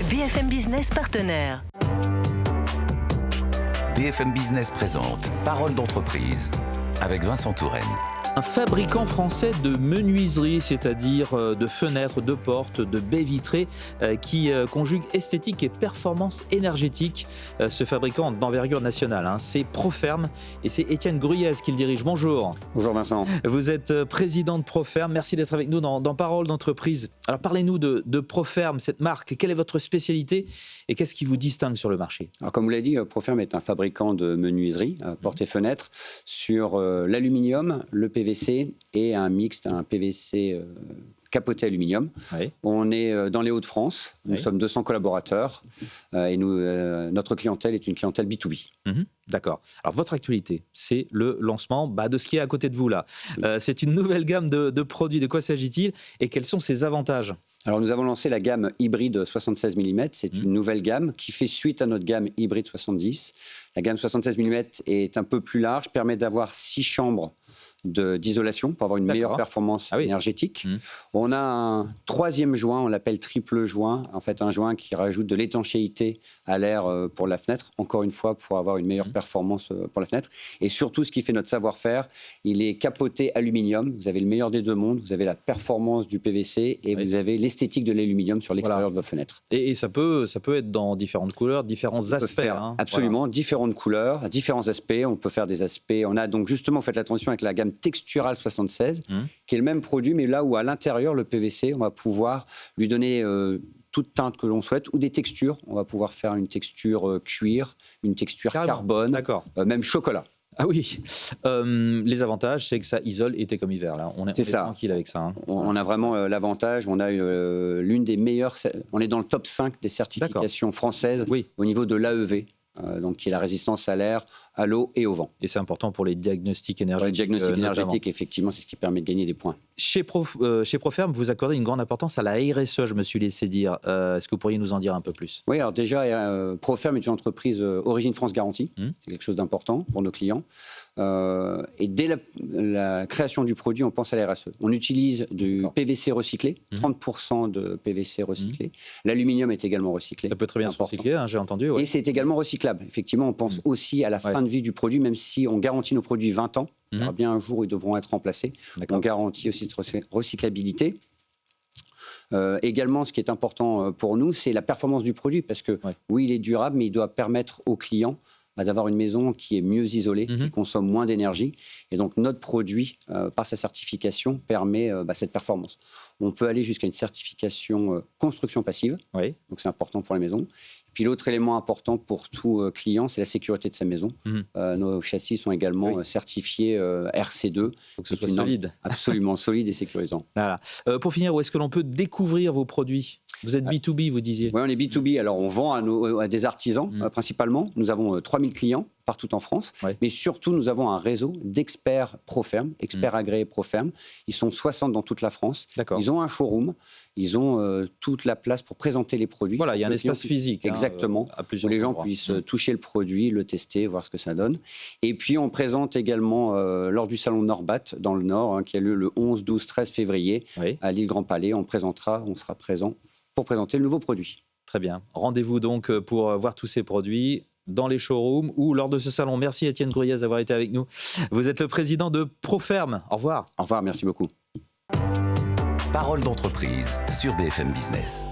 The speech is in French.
BFM Business partenaire. BFM Business présente Parole d'entreprise avec Vincent Touraine. Un fabricant français de menuiserie, c'est-à-dire de fenêtres, de portes, de baies vitrées, qui conjugue esthétique et performance énergétique. Ce fabricant d'envergure nationale, c'est Proferme et c'est Étienne Gruyez qui le dirige. Bonjour. Bonjour Vincent. Vous êtes président de Proferme. Merci d'être avec nous dans Parole d'entreprise. Alors parlez-nous de Proferme, cette marque. Quelle est votre spécialité et qu'est-ce qui vous distingue sur le marché? Alors, comme vous l'avez dit, Proferme est un fabricant de menuiserie, portes et fenêtres, sur l'aluminium, le PVC et un mixte, un PVC capoté aluminium. Oui. On est dans les Hauts-de-France, nous sommes 200 collaborateurs et notre clientèle est une clientèle B2B. D'accord. Alors votre actualité, c'est le lancement de ce qui est à côté de vous là. C'est une nouvelle gamme de produits. De quoi s'agit-il et quels sont ses avantages? Alors nous avons lancé la gamme hybride 76 mm, c'est une nouvelle gamme qui fait suite à notre gamme hybride 70. La gamme 76 mm est un peu plus large, permet d'avoir 6 chambres d'isolation pour avoir une meilleure performance énergétique. On a un troisième joint, on l'appelle triple joint, en fait un joint qui rajoute de l'étanchéité à l'air pour la fenêtre, encore une fois pour avoir une meilleure performance pour la fenêtre. Et surtout ce qui fait notre savoir-faire, il est capoté aluminium, vous avez le meilleur des deux mondes, vous avez la performance du PVC et vous avez l'esthétique de l'aluminium sur l'extérieur de vos fenêtres. Et ça peut être dans différentes couleurs, différents aspects. Absolument, différentes couleurs, différents aspects, on peut faire des aspects, on a donc justement fait attention avec la gamme Textural 76, qui est le même produit, mais là où à l'intérieur, le PVC, on va pouvoir lui donner toute teinte que l'on souhaite, ou des textures. On va pouvoir faire une texture cuir, une texture carbone, même chocolat. Ah oui, les avantages, c'est que ça isole été comme hiver. Là. On est tranquille avec ça. On a vraiment l'avantage, on a l'une des meilleures, on est dans le top 5 des certifications françaises au niveau de l'AEV. Donc qui est la résistance à l'air, à l'eau et au vent. Et c'est important pour les diagnostics énergétiques. Pour les diagnostics énergétiques, effectivement, c'est ce qui permet de gagner des points. Chez Proferme, vous accordez une grande importance à la RSE, je me suis laissé dire. Est-ce que vous pourriez nous en dire un peu plus? Oui, alors déjà, Proferme est une entreprise Origine France Garantie. C'est quelque chose d'important pour nos clients. Et dès la création du produit, on pense à la RSE. On utilise du PVC recyclé, 30% de PVC recyclé. L'aluminium est également recyclé. Ça peut très bien se recycler, j'ai entendu. Et c'est également recyclable. Effectivement, on pense aussi à la fin de vie du produit, même si on garantit nos produits 20 ans. Il y aura bien un jour où ils devront être remplacés. On garantit aussi cette recyclabilité. Également, ce qui est important pour nous, c'est la performance du produit, parce que oui, il est durable, mais il doit permettre aux clients d'avoir une maison qui est mieux isolée, qui consomme moins d'énergie. Et donc, notre produit, par sa certification, permet cette performance. On peut aller jusqu'à une certification construction passive, donc c'est important pour les maisons. Puis l'autre élément important pour tout client, c'est la sécurité de sa maison. Nos châssis sont également certifiés RC2. Il faut que ce soit solide. Absolument solide et sécurisant. Voilà. Pour finir, où est-ce que l'on peut découvrir vos produits? Vous êtes B2B, vous disiez? Oui, on est B2B. Alors, on vend à des artisans, principalement. Nous avons 3000 clients partout en France. Mais surtout, nous avons un réseau d'experts Proferme, experts agréés Proferme. Ils sont 60 dans toute la France. Ils ont un showroom. Ils ont toute la place pour présenter les produits. Voilà, il y a un espace physique. Exactement. Où les gens puissent toucher le produit, le tester, voir ce que ça donne. Et puis, on présente également, lors du salon Norbat, dans le Nord, qui a lieu le 11, 12, 13 février, à l'île Grand Palais. On sera présent pour présenter le nouveau produit. Très bien. Rendez-vous donc pour voir tous ces produits dans les showrooms ou lors de ce salon. Merci Étienne Gruyez d'avoir été avec nous. Vous êtes le président de Proferme. Au revoir. Au revoir, merci beaucoup. Parole d'entreprise sur BFM Business.